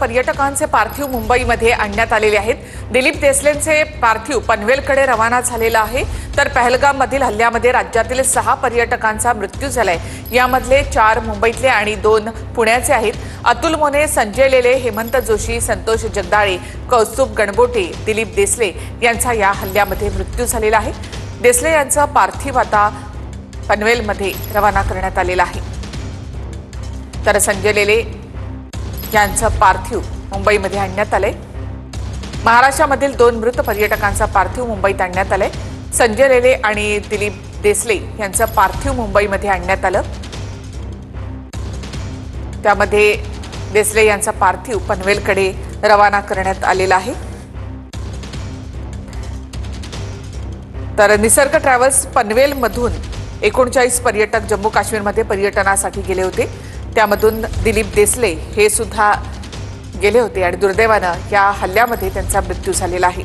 पर्यटकांचे पार्थिव मुंबईमध्ये आणण्यात आलेले आहेत। दिलीप देसलेंचे पार्थिव पनवेलकडे रवाना झालेला आहे। तर पहलगाममधील हल्ल्यामध्ये राज्यातील 6 पर्यटकांचा मृत्यू झालाय। यामधले 4 मुंबईतले आणि 2 पुण्याचे आहेत। अतुल मोने, संजय लेले, हेमंत जोशी, संतोष जगदाळे, कौस्तुभ गणबोटे, दिलीप देसले यांचा या हल्ल्यामध्ये मृत्यू झालेला आहे। देसले यांचा पार्थिव आता पनवेलमध्ये रवाना करण्यात आलेला आहे। तर संजय लेले यांचं पार्थिव मुंबईमध्ये आणण्यात आले। महाराष्ट्रामधील 2 मृत पर्यटकांचा पार्थिव मुंबईत आणण्यात आले। संजय लेले आणि दिलीप देसले यांचं पार्थिव मुंबईमध्ये आणण्यात आलं। त्यामध्ये देसले यांचा पार्थिव पनवेलकडे रवाना करण्यात आलेला आहे। तर निसर्ग ट्रॅव्हल्स पनवेलमधून 39 पर्यटक जम्मू काश्मीरमध्ये पर्यटनासाठी गेले होते। त्यामधून दिलीप देसले हे सुद्धा गेले होते आणि दुर्दैवाने या हल्ल्यामध्ये त्यांचा मृत्यू झालेला आहे।